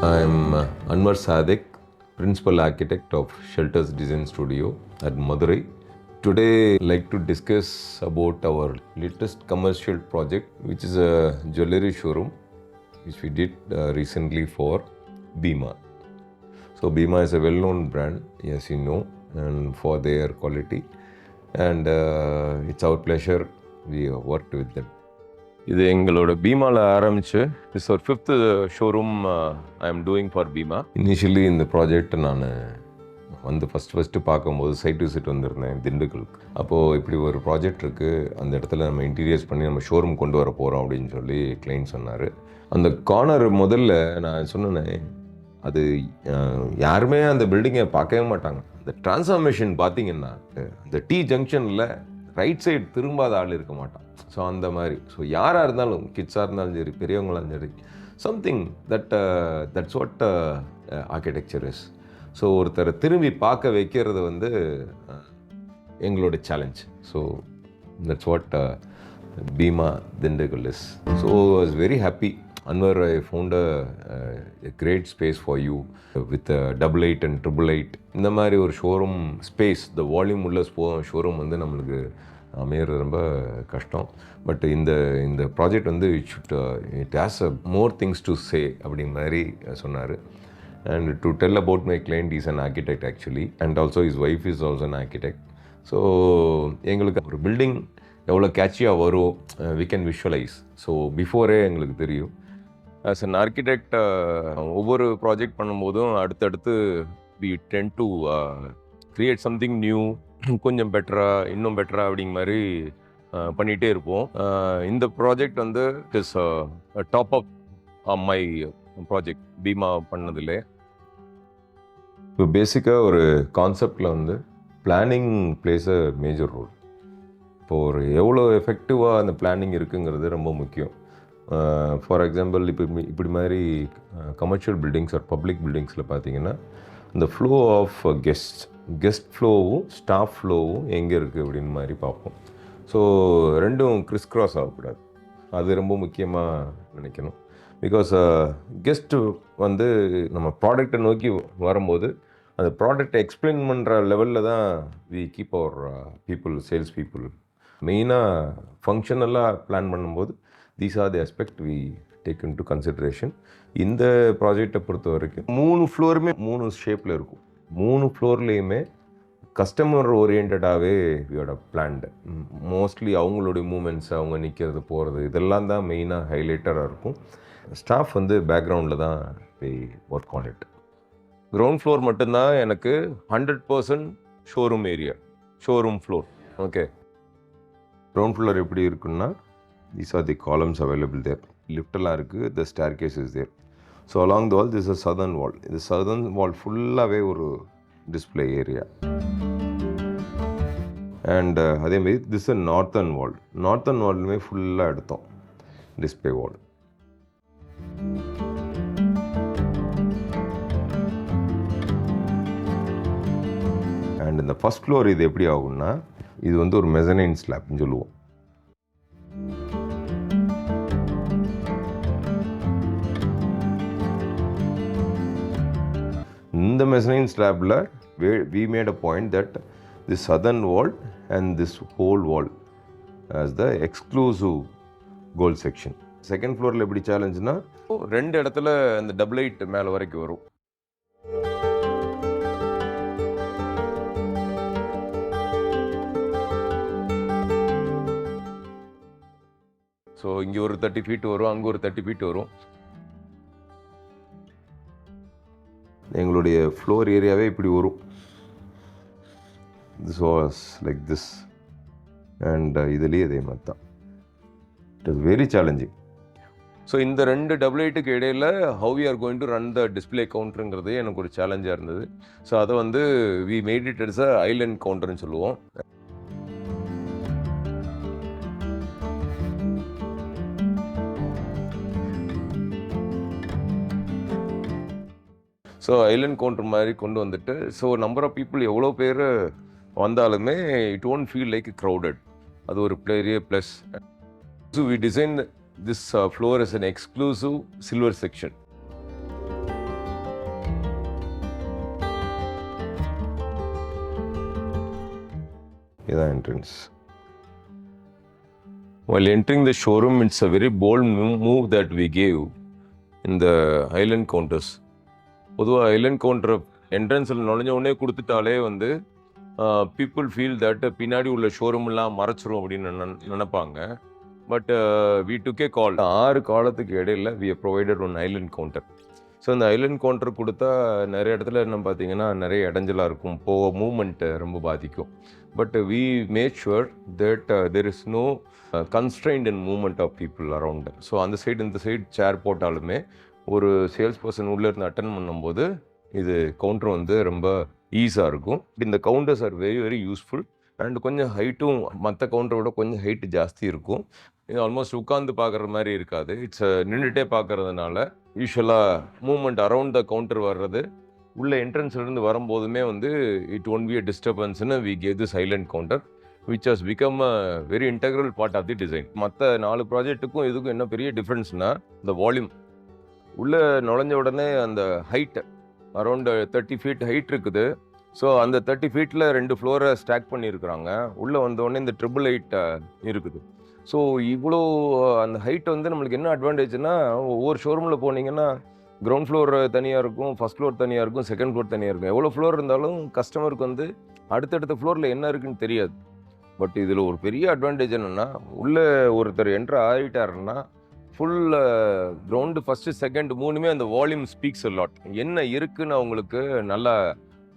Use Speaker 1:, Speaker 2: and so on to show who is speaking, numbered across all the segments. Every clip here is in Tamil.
Speaker 1: I am Anwar Sadiq, Principal Architect of Shelters Design Studio at Madurai. Today, I'd like to discuss about our latest commercial project, which is a jewelry showroom, which we did recently for Bima. So Bima is a well-known brand, as you know, and for their quality. And it's our pleasure we worked with them. இது எங்களோட பீமாவில் ஆரம்பிச்சு இட்ஸ் ஒரு 5th showroom I am doing for Bheema. Initially இந்த ப்ராஜெக்ட் நான் வந்து ஃபஸ்ட்டு பார்க்கும்போது சைட் விசிட் வந்திருந்தேன் திண்டுக்கலுக்கு. அப்போது இப்படி ஒரு ப்ராஜெக்ட் இருக்குது, அந்த இடத்துல நம்ம இன்டீரியர்ஸ் பண்ணி நம்ம ஷோரூம் கொண்டு வர போகிறோம் அப்படின்னு சொல்லி கிளைண்ட் சொன்னார். அந்த கார்னர் முதல்ல நான் சொன்னேன், அது யாருமே அந்த பில்டிங்கை பார்க்கவே மாட்டாங்க. அந்த டிரான்ஸ்ஃபார்மேஷன் பார்த்தீங்கன்னா அந்த டி ஜங்ஷனில் ரைட் சைடு திரும்பாத ஆள் இருக்க மாட்டான். ஸோ அந்த மாதிரி, ஸோ யாராக இருந்தாலும் கிட்ஸாக இருந்தாலும் சரி, பெரியவங்களாலும் சரி, something that's what architecture is. So ஒருத்தரை திரும்பி பார்க்க வைக்கிறது வந்து எங்களோட challenge. So that's what Bheema Dindigul is. So I was very happy. Anwar, I found a great space for you with 88 and 888. இந்த மாதிரி ஒரு ஷோரூம் ஸ்பேஸ், த வால்யூம் உள்ள ஷோரூம் வந்து நம்மளுக்கு அமையிறது ரொம்ப கஷ்டம். பட் இந்த ப்ராஜெக்ட் வந்து it has more things to say அப்படிங்கிற மாதிரி சொன்னார். And to tell about my client is an architect actually, and also his wife is also an architect. So எங்களுக்கு ஒரு பில்டிங் எவ்வளோ கேட்சியாக வரும் we can visualise. So before எங்களுக்கு தெரியும். ஆஸ் அன் ஆர்கிடெக்ட் ஒவ்வொரு ப்ராஜெக்ட் பண்ணும்போதும் அடுத்தடுத்து we tend to create something new, கொஞ்சம் பெட்டராக, இன்னும் பெட்டராக அப்படிங்கிற மாதிரி பண்ணிகிட்டே இருப்போம். இந்த ப்ராஜெக்ட் வந்து it is top of my project Bheema பண்ணதில்லை. இப்போ பேசிக்காக ஒரு கான்செப்டில் வந்து planning plays a major role. இப்போது ஒரு எவ்வளோ எஃபெக்டிவாக அந்த பிளானிங் இருக்குங்கிறது ரொம்ப முக்கியம். ஃபார் எக்ஸாம்பிள் இப்படி மாதிரி கமர்ஷியல் பில்டிங்ஸ் ஆர் பப்ளிக் பில்டிங்ஸில் பார்த்தீங்கன்னா இந்த ஃப்ளோ ஆஃப் கெஸ்ட் ஃப்ளோவும் ஸ்டாஃப் ஃப்ளோவும் எங்கே இருக்குது அப்படின்னு மாதிரி பார்ப்போம். ஸோ ரெண்டும் கிறிஸ் கிராஸ் ஆகக்கூடாது, அது ரொம்ப முக்கியமாக நினைக்கணும். பிகாஸ் கெஸ்ட்டு வந்து நம்ம ப்ராடக்டை நோக்கி வரும்போது அந்த ப்ராடக்டை எக்ஸ்பிளைன் பண்ணுற லெவலில் தான் we keep our people, sales people. மெயினாக ஃபங்க்ஷனலாக பிளான் பண்ணும்போது these are the aspect we take into consideration. இந்த ப்ராஜெக்டை பொறுத்த வரைக்கும் 3 ஃப்ளோருமே 3 ஷேப்பில் இருக்கும். 3 ஃப்ளோர்லேயுமே கஸ்டமர் ஓரியன்டாகவே வியோட பிளான்டு. மோஸ்ட்லி அவங்களுடைய மூமெண்ட்ஸ், அவங்க நிற்கிறது போகிறது, இதெல்லாம் தான் மெயினாக ஹைலைட்டராக இருக்கும். ஸ்டாஃப் வந்து பேக்ரவுண்டில் தான் we work on it. Ground floor மட்டும்தான் எனக்கு 100% showroom area, showroom floor. Okay, ground floor எப்படி இருக்குன்னா these are the columns available there. Lift எல்லாம் இருக்குது, the staircase is there. So along the wall this is a southern wall. இந்த southern wall ஃபுல்லாகவே ஒரு டிஸ்பிளே ஏரியா. அண்ட் அதேமாதிரி this is northern wall. Northern வால்லுமே ஃபுல்லாக எடுத்தோம் டிஸ்பிளே வால். அண்ட் இந்த ஃபஸ்ட் ஃப்ளோர் இது எப்படி ஆகும்னா, இது வந்து ஒரு மெசனைன் ஸ்லாப்னு சொல்லுவோம். இந்த mezzanine ஸ்லாப்பில் we made a point that this southern wall and this whole wall as the exclusive gold section. Second ஃப்ளோரில் எப்படி சேலஞ்சுனா, 2 இடத்துல அந்த 88 மேலே வரைக்கும் வரும். ஸோ இங்கே ஒரு 30 ஃபீட் வரும், அங்கே ஒரு 30 ஃபீட் வரும். எங்களுடைய ஃப்ளோர் ஏரியாவே இப்படி வரும். This was like this. And இதுலேயே அதே மாதிரி தான். It is very challenging. So இந்த 2 டபுள் எயிட்டுக்கு இடையில் how we are going to run the display கவுண்டருங்கிறது எனக்கு ஒரு சேலஞ்சாக இருந்தது. ஸோ அதை வந்து we made it as a island கவுண்டர்னு சொல்லுவோம். ஸோ ஐலண்ட் கவுண்டர் மாதிரி கொண்டு வந்துட்டு, ஸோ நம்பர் ஆஃப் பீப்புள் எவ்வளோ பேர் வந்தாலுமே it won't feel like crowded. அது ஒரு பெரிய plus. So we design this floor as an exclusive silver section. இதான் entrance. While entering the showroom, it's a very bold move that we gave in the island counters. பொதுவாக ஐலண்ட் கவுண்டர் என்ட்ரன்ஸில் நுழைஞ்ச உடனே கொடுத்துட்டாலே வந்து பீப்புள் ஃபீல் தட் பின்னாடி உள்ள ஷோரூம்லாம் மறைச்சிரும் அப்படின்னு நினைப்பாங்க. பட் வி டுக் ஏ கால். 6 காலத்துக்கு இடையில we provided one island counter. So இந்த ஐலண்ட் கவுண்டர் கொடுத்தா நிறைய இடத்துல என்ன பார்த்தீங்கன்னா நிறைய இடைஞ்சலாக இருக்கும், மூவ்மெண்ட்டு ரொம்ப பாதிக்கும். But we made sure that there is no constraint in movement of people around. So அந்த சைடு இந்த சைடு சேர் போட்டாலுமே ஒரு சேல்ஸ் பர்சன் உள்ளே இருந்து அட்டன் பண்ணும்போது இது கவுண்டர் வந்து ரொம்ப ஈஸியாக இருக்கும். இந்த counters are very very useful. And கொஞ்சம் ஹைட்டும் மற்ற கவுண்டரோட கொஞ்சம் ஹைட்டு ஜாஸ்தி இருக்கும். இது ஆல்மோஸ்ட் உட்காந்து பார்க்குற மாதிரி இருக்காது. இட்ஸ் நின்றுட்டே பார்க்கறதுனால யூஸ்வலாக மூவ்மெண்ட் அரவுண்ட் த கவுண்டர் வர்றது உள்ள என்ட்ரன்ஸ்லேருந்து வரும்போதுமே வந்து இட் ஒன்ட் பி அ டிஸ்டர்பன்ஸ்னு we gave the silent counter which has become a very integral part of the design. மற்ற 4 ப்ராஜெக்ட்டுக்கும் இதுக்கும் என்ன பெரிய டிஃப்ரென்ஸ்னால் இந்த வால்யூம். உள்ளே நுழைஞ்ச உடனே அந்த ஹைட் அரௌண்ட் 30 feet ஹைட் இருக்குது. ஸோ அந்த 30 feetல 2 ஃப்ளோரை ஸ்டாக் பண்ணியிருக்கிறாங்க. உள்ளே வந்தோடனே இந்த ட்ரிபிள் ஹைட் இருக்குது. ஸோ இவ்வளோ அந்த ஹைட் வந்து நம்மளுக்கு என்ன அட்வான்டேஜ்னா, ஒவ்வொரு ஷோரூமில் போனீங்கன்னா கிரவுண்ட் ஃப்ளோர் தனியாக இருக்கும், ஃபஸ்ட் ஃப்ளோர் தனியாக இருக்கும், செகண்ட் ஃப்ளோர் தனியாக இருக்கும். எவ்வளோ ஃப்ளோர் இருந்தாலும் கஸ்டமருக்கு வந்து அடுத்தடுத்த ஃப்ளோரில் என்ன இருக்குன்னு தெரியாது. பட் இதில் ஒரு பெரிய அட்வான்டேஜ் என்னென்னா, உள்ளே ஒருத்தர் என்ட்ரு ஆகிட்டாருன்னா ஃபுல் கிரவுண்டு ஃபஸ்ட்டு செகண்ட் 3மே அந்த வால்யூம் ஸ்பீக்ஸ் அ லாட். என்ன இருக்குன்னு அவங்களுக்கு நல்லா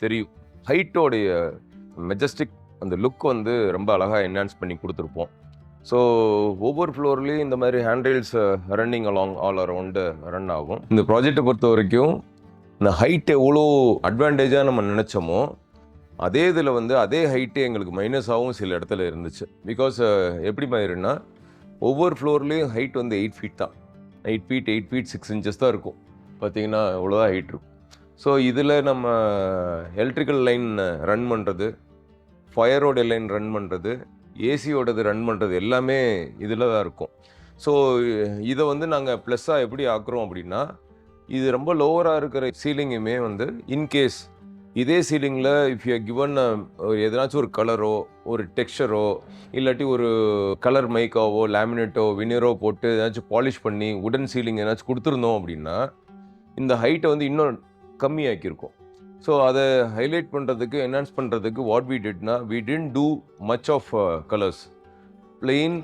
Speaker 1: தெரியும். ஹைட்டோடைய மெஜஸ்டிக் அந்த லுக் வந்து ரொம்ப அழகாக என்ஹான்ஸ் பண்ணி கொடுத்துருப்போம். ஸோ ஒவ்வொரு ஃப்ளோர்லேயும் இந்த மாதிரி handrails running along all around run ஆகும். இந்த ப்ராஜெக்டை பொறுத்த வரைக்கும் இந்த ஹைட் எவ்வளோ அட்வான்டேஜாக நம்ம நினச்சோமோ அதே இதில் வந்து அதே ஹைட்டே எங்களுக்கு மைனஸாகவும் சில இடத்துல இருந்துச்சு. பிகாஸ் எப்படி மாதிரின்னா ஒவ்வொரு ஃப்ளோர்லேயும் ஹைட் வந்து 8 feet தான். 8 feet 6 inches தான் இருக்கும். பார்த்தீங்கன்னா இவ்வளோதான் ஹைட் இருக்கும். ஸோ இதில் நம்ம எலக்ட்ரிக்கல் லைன் ரன் பண்ணுறது, ஃபயரோட லைன் ரன் பண்ணுறது, ஏசியோடது ரன் பண்ணுறது எல்லாமே இதில் தான் இருக்கும். ஸோ இதை வந்து நாங்கள் ப்ளஸ்ஸாக எப்படி ஆக்குறோம் அப்படின்னா, இது ரொம்ப லோவராக இருக்கிற சீலிங்குமே வந்து இன்கேஸ் இதே சீலிங்கில் இஃப் யூ கிவன் எதனாச்சும் ஒரு கலரோ ஒரு டெக்ஸ்சரோ இல்லாட்டி ஒரு கலர் மைக்காவோ லேமினேட்டோ வினியரோ போட்டு ஏதாச்சும் பாலிஷ் பண்ணி உடன் சீலிங் ஏதாச்சும் கொடுத்துருந்தோம் அப்படின்னா இந்த ஹைட்டை வந்து இன்னும் கம்மியாக்கியிருக்கும். ஸோ அதை ஹைலைட் பண்ணுறதுக்கு என்ஹான்ஸ் பண்ணுறதுக்கு வாட் வி டிட்னா we didn't do much of colours. Plain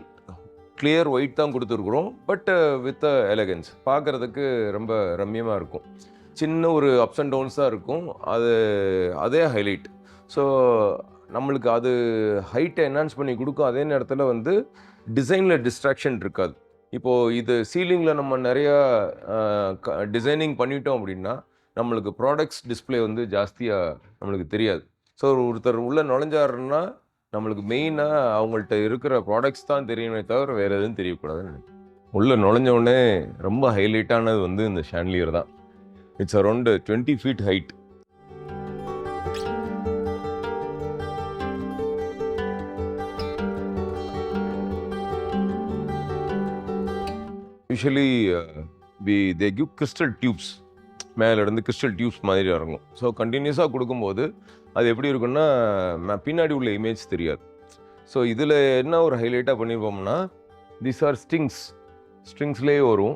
Speaker 1: clear white தான் கொடுத்துருக்குறோம். பட் வித் எலகன்ஸ் பார்க்குறதுக்கு ரொம்ப ரம்மியமாக இருக்கும். சின்ன ஒரு அப்ஸ் அண்ட் டவுன்ஸ் தான் இருக்கும். அதே ஹைலைட். ஸோ நம்மளுக்கு அது ஹைட்டை என்ஹான்ஸ் பண்ணி கொடுக்கும். அதே நேரத்தில் வந்து டிசைனில் டிஸ்ட்ராக்ஷன் இருக்காது. இப்போது இது சீலிங்கில் நம்ம நிறையா டிசைனிங் பண்ணிட்டோம் அப்படின்னா நம்மளுக்கு ப்ராடக்ட்ஸ் டிஸ்பிளே வந்து ஜாஸ்தியாக நம்மளுக்கு தெரியாது. ஸோ ஒருத்தர் உள்ளே நுழைஞ்சாருன்னா நம்மளுக்கு மெயினாக அவங்கள்ட்ட இருக்கிற ப்ராடக்ட்ஸ் தான் தெரியணுமே தவிர வேறு எதுவும் தெரியக்கூடாதுன்னு நினைக்கிறேன். உள்ளே நுழைஞ்சவுடனே ரொம்ப ஹைலைட்டானது வந்து இந்த ஷான்லியர் தான். It's around 20 feet height. Usually they give crystal tubes. மேலேருந்து கிறிஸ்டல் டியூப்ஸ் மாதிரி இறங்கும். ஸோ கண்டினியூஸாக கொடுக்கும்போது அது எப்படி இருக்குன்னா பின்னாடி உள்ள இமேஜ் தெரியாது. ஸோ இதில் என்ன ஒரு ஹைலைட்டாக பண்ணியிருப்போம்னா தீஸ் ஆர் ஸ்ட்ரிங்ஸ்லேயே வரும்.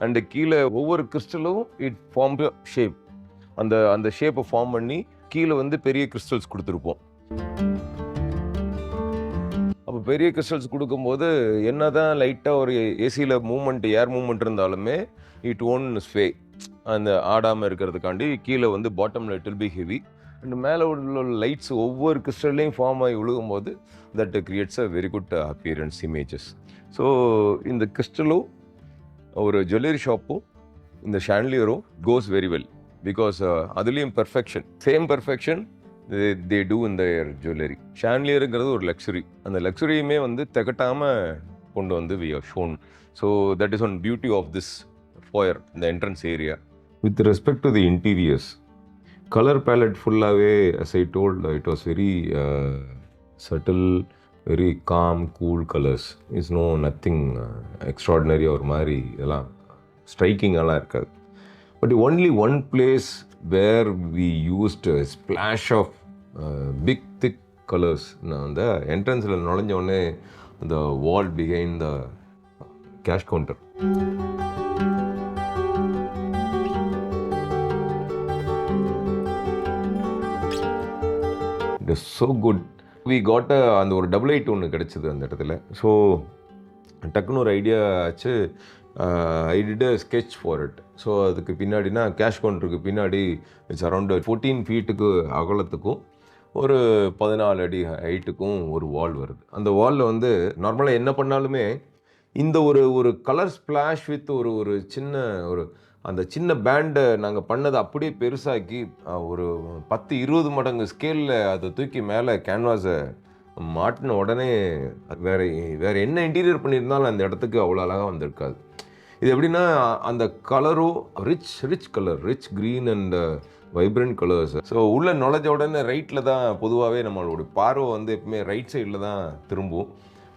Speaker 1: அண்டு கீழே ஒவ்வொரு கிறிஸ்டலும் இட் ஃபார்ம் ஷேப். அந்த ஷேப்பை ஃபார்ம் பண்ணி கீழே வந்து பெரிய கிறிஸ்டல்ஸ் கொடுத்துருப்போம். அப்போ பெரிய கிறிஸ்டல்ஸ் கொடுக்கும்போது என்ன தான் லைட்டாக ஒரு ஏசியில் மூவ்மெண்ட் ஏர் மூவ்மெண்ட் இருந்தாலுமே இட் ஒன்ட் ஸ்வே. அந்த ஆடாமல் இருக்கிறதுக்காண்டி கீழே வந்து பாட்டமில் it will be heavy. And மேலே உள்ள லைட்ஸ் ஒவ்வொரு கிறிஸ்டல்லையும் ஃபார்ம் ஆகி விழுகும்போது that creates a very good appearance images. So இந்த கிறிஸ்டலும் ஒரு ஜுவல்லரி ஷாப்பும் இந்த ஷாண்ட்லியரும் கோஸ் வெரி வெல் பிகாஸ் அதுலேயும் perfection, same perfection they do in their jewellery. ஷாண்ட்லியருங்கிறது ஒரு லக்ஸுரி, அந்த லக்ஸுரியுமே வந்து திகட்டாமல் கொண்டு வந்து we have shown. So that is one beauty of this foyer, இந்த entrance area. With respect to the interiors, colour palette ஃபுல்லாகவே as I told, it was very subtle, very calm, cool colors. Is no nothing extraordinary ஒரு மாதிரி இதெல்லாம் ஸ்ட்ரைக்கிங்கெல்லாம் இருக்காது. But only one place where we used a splash of big thick colors. நான் அந்த என்ட்ரன்ஸில் நுழைஞ்ச உடனே அந்த wall behind the cash counter, it is so good. We got அந்த ஒரு 88 ஒன்று கிடச்சிது அந்த இடத்துல. ஸோ டக்குன்னு ஒரு ஐடியா ஆச்சு, I did a sketch for it. So அதுக்கு பின்னாடினா கேஷ் கவுண்டருக்கு பின்னாடி இட்ஸ் அரௌண்ட் 14 ஃபீட்டுக்கு அகலத்துக்கும் ஒரு 14 அடி ஹைட்டுக்கும் ஒரு வால் வருது. அந்த வாலில் வந்து நார்மலாக என்ன பண்ணாலுமே இந்த ஒரு கலர் ஸ்ப்ளாஷ் வித் ஒரு சின்ன அந்த சின்ன பேண்டை நாங்கள் பண்ணதை அப்படியே பெருசாக்கி ஒரு 10-20 மடங்கு ஸ்கேலில் அதை தூக்கி மேலே கேன்வாஸை மாட்டின உடனே வேறு என்ன இன்டீரியர் பண்ணியிருந்தாலும் அந்த இடத்துக்கு அவ்வளோ அழகாக வந்திருக்காது. இது எப்படின்னா அந்த கலரும் rich colour, rich green and vibrant colours. So உள்ளே நுழைஞ்ச உடனே ரைட்டில் தான் பொதுவாகவே நம்மளோட பார்வை வந்து எப்பவுமே ரைட் சைடில் தான் திரும்பும்.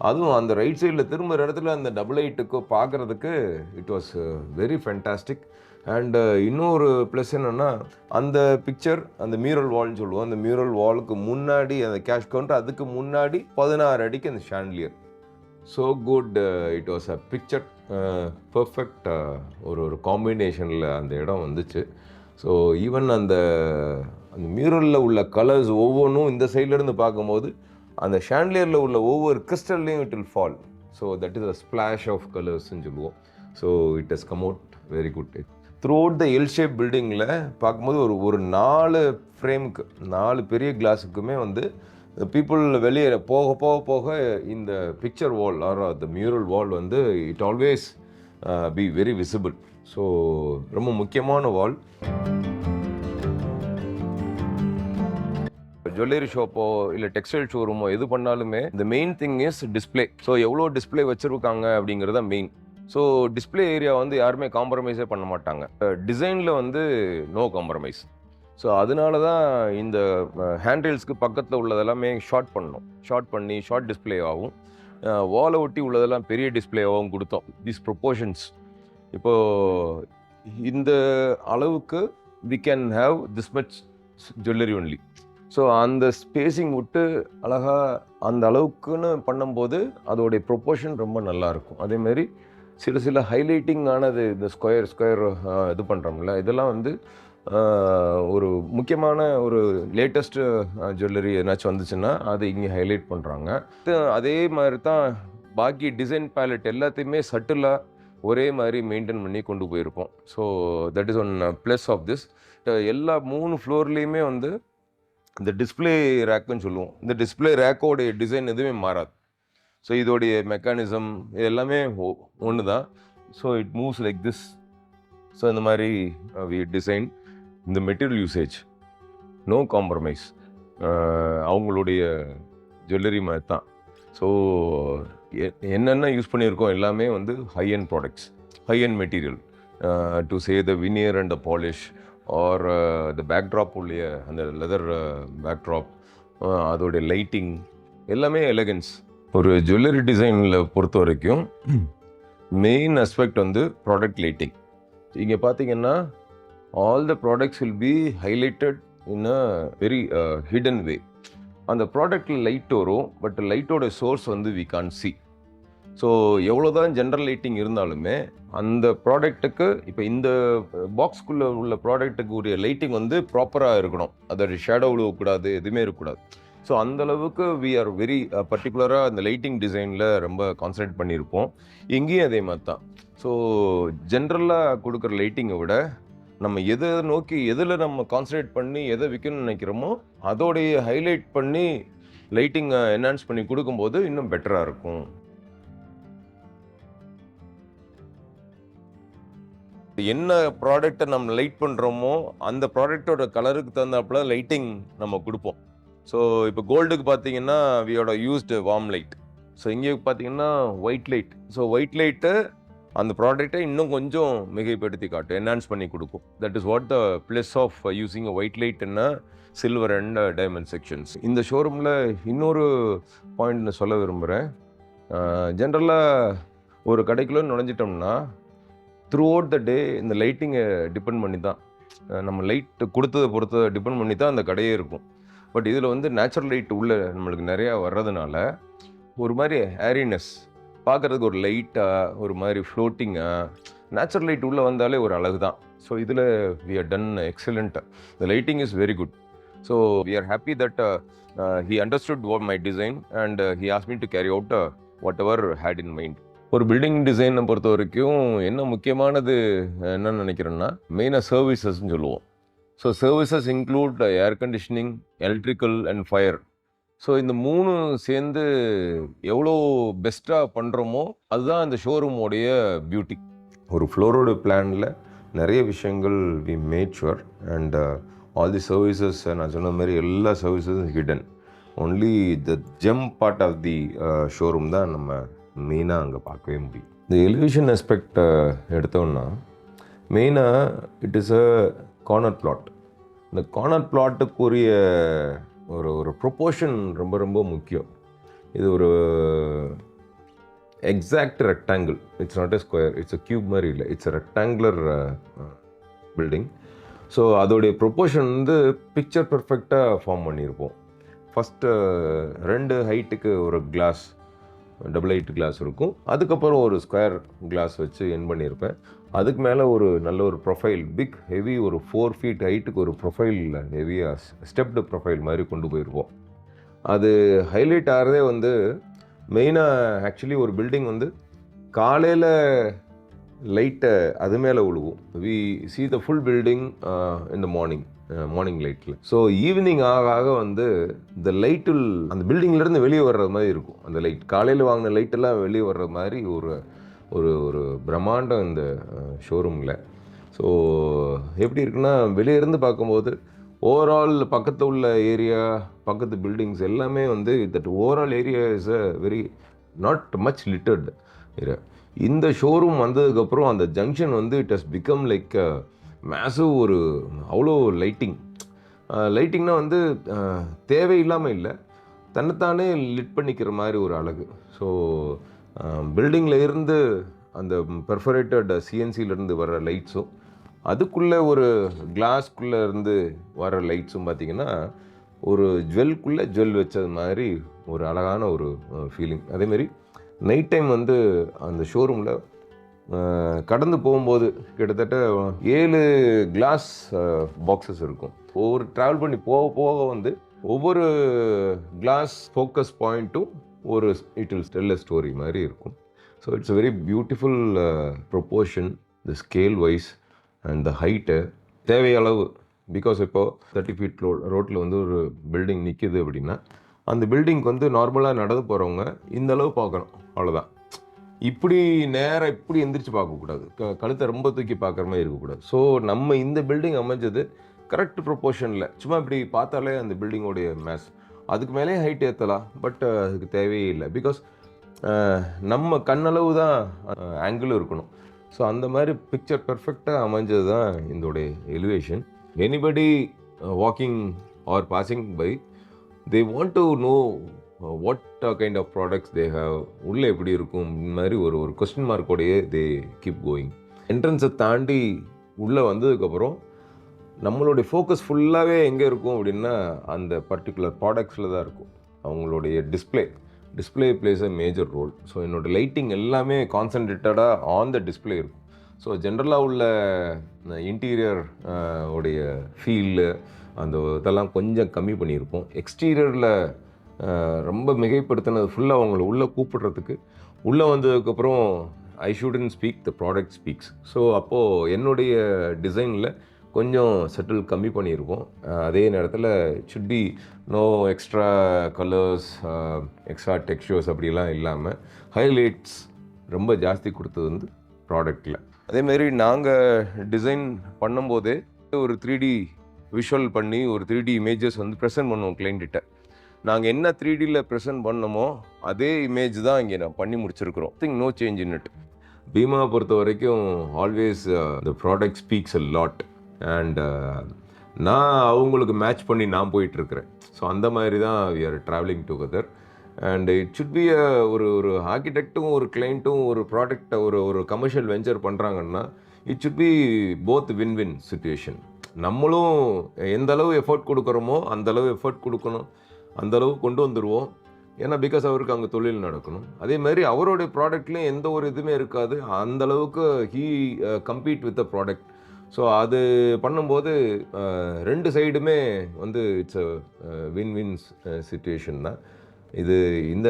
Speaker 1: அதுவும் அந்த ரைட் சைடில் திரும்புகிற இடத்துல அந்த 88க்கு பார்க்குறதுக்கு it was very fantastic. And இன்னொரு ப்ளஸ் என்னென்னா, அந்த பிக்சர், அந்த மியூரல் வால்னு சொல்லுவோம், அந்த மியூரல் வாலுக்கு முன்னாடி அந்த கேஷ் கவுண்டர், அதுக்கு முன்னாடி 16 அடிக்கு அந்த chandelier. So good, it was a picture perfect. ஒரு காம்பினேஷனில் அந்த இடம் வந்துச்சு. ஸோ ஈவன் அந்த மியூரலில் உள்ள கலர்ஸ் ஒவ்வொன்றும் இந்த சைட்லேருந்து பார்க்கும்போது அந்த ஷாண்ட்லியரில் உள்ள ஒவ்வொரு கிறிஸ்டல்லையும் it will fall. So that is a splash of கலர்ஸ்ன்னு சொல்லுவோம். So it has come out very good. Throughout the L shape பில்டிங்கில் பார்க்கும்போது ஒரு 4 ஃப்ரேமுக்கு, 4 பெரிய கிளாஸுக்குமே வந்து பீப்புள் வெளியே போக இந்த picture wall or the mural wall வந்து it always be very visible. So ரொம்ப முக்கியமான வால். ஜுவல்லரி ஷாப்போ இல்லை டெக்ஸ்டைல் ஷோரூமோ எது பண்ணாலுமே இந்த main thing is display. So எவ்வளோ டிஸ்பிளே வச்சுருக்காங்க அப்படிங்கிறது தான் மெயின். ஸோ டிஸ்பிளே ஏரியா வந்து யாருமே காம்ப்ரமைஸே பண்ண மாட்டாங்க. டிசைனில் வந்து நோ காம்ப்ரமைஸ். ஸோ அதனால தான் இந்த ஹேண்ட்ரெயில்ஸ்க்கு பக்கத்தில் உள்ளதெல்லாமே ஷார்ட் பண்ணி ஷார்ட் டிஸ்பிளே ஆகும். வாலை ஒட்டி உள்ளதெல்லாம் பெரிய டிஸ்பிளேவாகவும் கொடுத்தோம். திஸ் ப்ரொப்போர்ஷன்ஸ் இப்போது இந்த அளவுக்கு we can have this much jewellery only. So அந்த ஸ்பேஸிங் விட்டு அழகாக அந்த அளவுக்குன்னு பண்ணும்போது அதோடைய ப்ரொப்போர்ஷன் ரொம்ப நல்லாயிருக்கும். அதேமாரி சில ஹைலைட்டிங் ஆனது இந்த ஸ்கொயர் இது பண்ணுறோம்ல, இதெல்லாம் வந்து ஒரு முக்கியமான ஒரு லேட்டஸ்ட்டு ஜுவல்லரி எதனாச்சும் வந்துச்சுன்னா அது இங்கே ஹைலைட் பண்ணுறாங்க. அதே மாதிரி தான் பாக்கி டிசைன் பேலட் எல்லாத்தையுமே சட்டிலாக ஒரே மாதிரி மெயின்டைன் பண்ணி கொண்டு போயிருக்கோம். So that is one plus of this. எல்லா 3 ஃப்ளோர்லேயுமே வந்து இந்த டிஸ்பிளே ரேக்குன்னு சொல்லுவோம். இந்த டிஸ்பிளே ரேக்கோடைய டிசைன் எதுவுமே மாறாது. ஸோ இதோடைய மெக்கானிசம் இது எல்லாமே ஒன்று தான். So it moves like this. So இந்த மாதிரி வி டிசைன். இந்த மெட்டீரியல் யூசேஜ் நோ காம்ப்ரமைஸ். அவங்களுடைய ஜுவல்லரி மாதிரி தான். ஸோ என்னென்ன யூஸ் பண்ணியிருக்கோம் எல்லாமே வந்து high end products, high end material to say the veneer and the polish or the backdrop உள்ள அந்த லெதர் பேக்ட்ராப், அதோடைய லைட்டிங் எல்லாமே எலகன்ஸ். ஒரு ஜுவல்லரி டிசைனில் பொறுத்த வரைக்கும் மெயின் அஸ்பெக்ட் வந்து ப்ராடக்ட் லைட்டிங். இங்கே பார்த்தீங்கன்னா all the products will B highlighted in a very hidden way. அந்த ப்ராடக்டில் லைட் வரும், பட் லைட்டோட சோர்ஸ் வந்து வி கான் சி. ஸோ எவ்வளோ தான் ஜென்ரல் லைட்டிங் இருந்தாலுமே அந்த ப்ராடக்ட்டுக்கு இப்போ இந்த பாக்ஸ்குள்ளே உள்ள ப்ராடக்ட்டுக்கு உரிய லைட்டிங் வந்து ப்ராப்பராக இருக்கணும். அதோட ஷேடோ விழுவக்கூடாது, எதுவுமே இருக்கக்கூடாது. ஸோ அந்தளவுக்கு வி ஆர் வெரி பர்டிகுலராக அந்த லைட்டிங் டிசைனில் ரொம்ப கான்சன்ட்ரேட் பண்ணியிருப்போம். எங்கேயும் அதே மாதிரி தான். ஸோ ஜென்ரலாக கொடுக்குற லைட்டிங்கை விட நம்ம எதை நோக்கி எதில் நம்ம கான்சன்ட்ரேட் பண்ணி எதை விற்கணும்னு நினைக்கிறோமோ அதோடைய ஹைலைட் பண்ணி லைட்டிங்கை என்ஹான்ஸ் பண்ணி கொடுக்கும்போது இன்னும் பெட்டராக இருக்கும். என்ன ப்ராடக்டை நம்ம லைட் பண்ணுறோமோ அந்த ப்ராடக்டோட கலருக்கு தகுந்தாப்புல லைட்டிங் நம்ம கொடுப்போம். ஸோ இப்போ கோல்டுக்கு பார்த்தீங்கன்னா வியோட யூஸ்டு வார்ம் லைட். ஸோ இங்கே பார்த்தீங்கன்னா white light. So white light அந்த ப்ராடக்டை இன்னும் கொஞ்சம் மிகைப்படுத்தி காட்டும், என்ஹான்ஸ் பண்ணி கொடுக்கும். That is what the plus of using a white லைட்னா சில்வர் அண்ட் டைமண்ட் செக்ஷன்ஸ். இந்த ஷோரூமில் இன்னொரு பாயிண்ட் சொல்ல விரும்புகிறேன். ஜென்ரலாக ஒரு கடைக்குள்ளே நுழைஞ்சிட்டோம்னா த்ரூ அவுட் த டே இந்த லைட்டிங்கை டிபெண்ட் பண்ணி தான், நம்ம லைட் கொடுத்ததை பொறுத்ததை டிபெண்ட் பண்ணி தான் அந்த கடையே இருக்கும். பட் இதில் வந்து நேச்சுரல் லைட் உள்ளே நம்மளுக்கு நிறையா வர்றதுனால ஒரு மாதிரி ஏரினஸ் பார்க்குறதுக்கு ஒரு லைட்டாக ஒரு மாதிரி ஃப்ளோட்டிங்காக நேச்சுரல் லைட் உள்ளே வந்தாலே ஒரு அழகு தான். ஸோ இதில் we are done excellent. The lighting is very good. So we are happy that he understood what my design and he ask me to carry out whatever had in mind. ஒரு பில்டிங் டிசைனை பொறுத்த வரைக்கும் என்ன முக்கியமானது என்னன்னு நினைக்கிறேன்னா மெயினாக சர்வீசஸ்ன்னு சொல்லுவோம். So services include air conditioning, electrical and fire. So இந்த 3 சேர்ந்து எவ்வளோ பெஸ்ட்டாக பண்ணுறோமோ அதுதான் இந்த ஷோரூமோடைய பியூட்டி. ஒரு ஃப்ளோரோட பிளானில் நிறைய விஷயங்கள் we made sure and all the services நான் சொன்ன மாதிரி எல்லா சர்வீசஸும் hidden. Only the gem part of the showroom தான் நம்ம மெயினாக அங்கே பார்க்கவே முடியும். இந்த எலிவேஷன் ஆஸ்பெக்ட் எடுத்தோம்னா மெயினாக it is a corner plot. இந்த கார்னர் பிளாட்டுக்குரிய ஒரு ப்ரொப்போர்ஷன் ரொம்ப ரொம்ப முக்கியம். இது ஒரு exact rectangle. It's not a square, it's a cube மாதிரி இல்லை, it's a rectangular building. So அதோடைய ப்ரொப்போர்ஷன் வந்து பிக்சர் பர்ஃபெக்டாக ஃபார்ம் பண்ணியிருப்போம். ஃபஸ்ட்டு 2 ஹைட்டுக்கு ஒரு கிளாஸ், டபுள் ஹைட் கிளாஸ் இருக்கும். அதுக்கப்புறம் ஒரு ஸ்கொயர் கிளாஸ் வச்சு என் பண்ணியிருப்பேன். அதுக்கு மேலே ஒரு நல்ல ஒரு ப்ரொஃபைல், பிக் ஹெவி, ஒரு 4 feet ஹைட்டுக்கு ஒரு ப்ரொஃபைல், ஹெவியாக ஸ்டெப்டு ப்ரொஃபைல் மாதிரி கொண்டு போயிருப்போம். அது ஹைலைட் ஆகிறதே வந்து மெயினாக ஆக்சுவலி ஒரு பில்டிங் வந்து காலையில் லைட்டை அது மேலே விழுவும். We see the full building in the morning லைட்டில். ஸோ ஈவினிங் ஆக ஆக வந்து இந்த லைட்டில் அந்த பில்டிங்லேருந்து வெளியே வர்றது மாதிரி இருக்கும். அந்த லைட் காலையில் வாங்கின லைட்டெல்லாம் வெளியே வர்ற மாதிரி ஒரு ஒரு ஒரு பிரம்மாண்டம் இந்த ஷோரூமில். ஸோ எப்படி இருக்குன்னா வெளியேருந்து பார்க்கும்போது ஓவரால் பக்கத்தில் உள்ள ஏரியா, பக்கத்து பில்டிங்ஸ் எல்லாமே வந்து that overall area is a very not much littered area. இந்த ஷோரூம் வந்ததுக்கப்புறம் அந்த ஜங்ஷன் வந்து it has become like massive. ஒரு அவ்வளோ லைட்டிங்னா வந்து தேவையில்லாமல் இல்லை, தன்னைத்தானே லிட் பண்ணிக்கிற மாதிரி ஒரு அழகு. ஸோ பில்டிங்கில் இருந்து அந்த பெர்ஃபரேட்டட் சிஎன்சியிலேருந்து வர லைட்ஸும் அதுக்குள்ளே ஒரு கிளாஸ்க்குள்ளே இருந்து வர லைட்ஸும் பார்த்திங்கன்னா ஒரு ஜுவல் வச்சது மாதிரி ஒரு அழகான ஒரு ஃபீலிங். அதேமாரி நைட் டைம் வந்து அந்த ஷோரூமில் கடந்து போகும்போது கிட்டத்தட்ட 7 கிளாஸ் பாக்ஸஸ் இருக்கும். ஒவ்வொரு ட்ராவல் பண்ணி போக போக வந்து ஒவ்வொரு கிளாஸ் ஃபோக்கஸ் பாயிண்ட்டும் ஒரு it will tell a story மாதிரி இருக்கும். So it's a very beautiful proportion, the scale wise and the height தேவையளவு. பிகாஸ் இப்போது 30 feet ரோட்டில் வந்து ஒரு பில்டிங் நிற்கிது அப்படின்னா அந்த பில்டிங்க்கு வந்து நார்மலாக நடந்து போகிறவங்க இந்த அளவு பார்க்கணும், அவ்வளோதான். இப்படி நேராக இப்படி எந்திரிச்சு பார்க்கக்கூடாது, கழுத்தை ரொம்ப தூக்கி பார்க்குற மாதிரி இருக்கக்கூடாது. ஸோ நம்ம இந்த பில்டிங் அமைஞ்சது கரெக்ட் ப்ரொப்போர்ஷனில். சும்மா இப்படி பார்த்தாலே அந்த பில்டிங்கோடைய மேஸ், அதுக்கு மேலே ஹைட் ஏற்றலாம், பட் அதுக்கு தேவையே இல்லை. பிகாஸ் நம்ம கண்ணளவு தான் ஆங்கிளும் இருக்கணும். ஸோ அந்த மாதிரி பிக்சர் பெர்ஃபெக்டாக அமைஞ்சது தான் இதோடைய elevation. Anybody walking or passing by, they want to know what kind of products they have, உள்ளே எப்படி இருக்கும் இந்த மாதிரி ஒரு கொஸ்டின் மார்க்கோடையே they keep going. என்ட்ரன்ஸை தாண்டி உள்ளே வந்ததுக்கப்புறம் நம்மளுடைய ஃபோக்கஸ் ஃபுல்லாகவே எங்கே இருக்கும் அப்படின்னா அந்த பர்டிகுலர் ப்ராடக்ட்ஸில் தான் இருக்கும். அவங்களுடைய display plays a major role. So என்னோடய லைட்டிங் எல்லாமே கான்சன்ட்ரேட்டடாக ஆன் த டிஸ்பிளே இருக்கும். ஸோ ஜென்ரலாக உள்ள இன்டீரியர் உடைய ஃபீல் அந்த இதெல்லாம் கொஞ்சம் கம்மி பண்ணியிருப்போம். எக்ஸ்டீரியரில் ரொம்ப மிகைப்படுத்தினது ஃபுல்லாக அவங்கள உள்ளே கூப்பிடுறதுக்கு. உள்ளே வந்ததுக்கப்புறம் I shouldn't speak, the product speaks. So அப்போது என்னுடைய டிசைனில் கொஞ்சம் செட்டில் கம்மி பண்ணியிருக்கோம். அதே நேரத்தில் it should be no extra colours, extra textures அப்படிலாம் இல்லாமல் ஹைலைட்ஸ் ரொம்ப ஜாஸ்தி கொடுத்தது வந்து ப்ராடக்டில். அதேமாரி நாங்கள் டிசைன் பண்ணும்போதே ஒரு 3D விஷுவல் பண்ணி ஒரு 3D இமேஜஸ் வந்து ப்ரெசென்ட் பண்ணுவோம் கிளைண்ட்டிட்ட. நாங்கள் என்ன 3Dயில் ப்ரெசென்ட் பண்ணமோ அதே இமேஜ் தான் இங்கே நான் பண்ணி முடிச்சிருக்கிறோம். No change in it. பீமாவை பொறுத்த வரைக்கும் always the product speaks a lot and நான் அவங்களுக்கு மேட்ச் பண்ணி நான் போயிட்டுருக்கிறேன். ஸோ அந்த மாதிரி தான் we are travelling together. And it should be ஒரு ஆர்கிடெக்ட்டும் ஒரு கிளைண்ட்டும் ஒரு ப்ராடக்டை ஒரு கமர்ஷியல் வெஞ்சர் பண்ணுறாங்கன்னா it should be both win win situation. நம்மளும் எந்த அளவு எஃபர்ட் கொடுக்குறோமோ அந்தளவு எஃபர்ட் கொடுக்கணும், அந்தளவு கொண்டு வந்துடுவோம். ஏன்னா பிகாஸ் அவருக்கு அங்கே தொழில் நடக்கணும். அதே மாதிரி அவருடைய ப்ராடக்ட்லேயும் எந்த ஒரு இதுவுமே இருக்காது, அந்தளவுக்கு he compete with the product. So அது பண்ணும்போது ரெண்டு சைடுமே வந்து it's a win win situation தான் இது. இந்த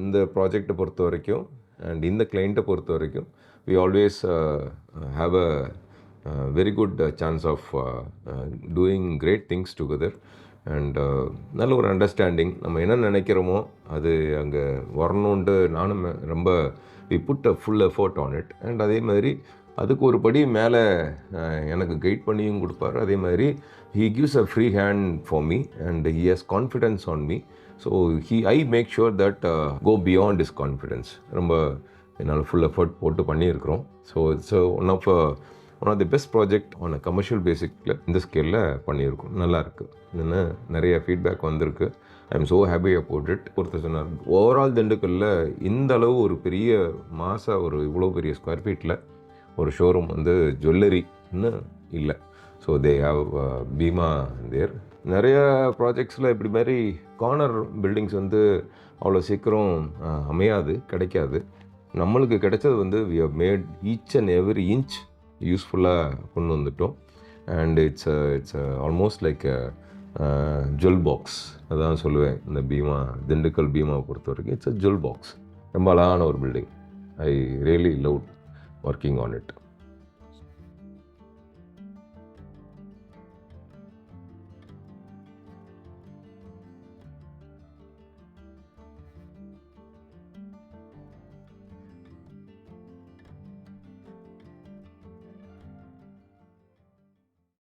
Speaker 1: இந்த ப்ராஜெக்டை பொறுத்த வரைக்கும் அண்ட் இந்த கிளைண்ட்டை பொறுத்த வரைக்கும் we always have a very good chance of doing great things together. And நல்ல ஒரு அண்டர்ஸ்டாண்டிங், நம்ம என்ன நினைக்கிறோமோ அது அங்கே வரணுன்ட்டு நானும் ரொம்ப we put a full effort on it. And அதே மாதிரி அதுக்கு ஒரு படி மேலே எனக்கு கைட் பண்ணியும் கொடுப்பார். அதே மாதிரி he gives a free hand for me and he has confidence on me. So I make sure that go beyond is confidence. ரொம்ப என்னால் ஃபுல் எஃபர்ட் போட்டு பண்ணியிருக்கிறோம். So it's one of the best project on a commercial பேசிக்கில் இந்த ஸ்கேலில் பண்ணியிருக்கோம். நல்லாயிருக்கு, இன்னும் நிறைய ஃபீட்பேக் வந்திருக்கு. I am so happy about it. ஒருத்தர் சொன்னார் ஓவரால் திண்டுக்கல்லில் இந்த அளவு ஒரு பெரிய ஒரு இவ்வளோ பெரிய ஸ்கொயர் ஃபீட்டில் ஒரு ஷோரூம் வந்து ஜுவல்லரின்னு இல்லை. ஸோ தே ஹாவ் பீமா தேர். நிறைய ப்ராஜெக்ட்ஸில் இப்படி மாதிரி கார்னர் பில்டிங்ஸ் வந்து அவ்வளோ சீக்கிரம் அமையாது, கிடைக்காது. நம்மளுக்கு கிடைச்சது வந்து we have made each and every inch யூஸ்ஃபுல்லாக கொண்டு வந்துட்டோம். And it's almost like jewel box. அதான் சொல்லுவேன் இந்த பீமா, திண்டுக்கல் பீமாவை பொறுத்த வரைக்கும் இட்ஸ் அ ஜுவல் பாக்ஸ். ரொம்ப அழகான ஒரு building. I really love working on it.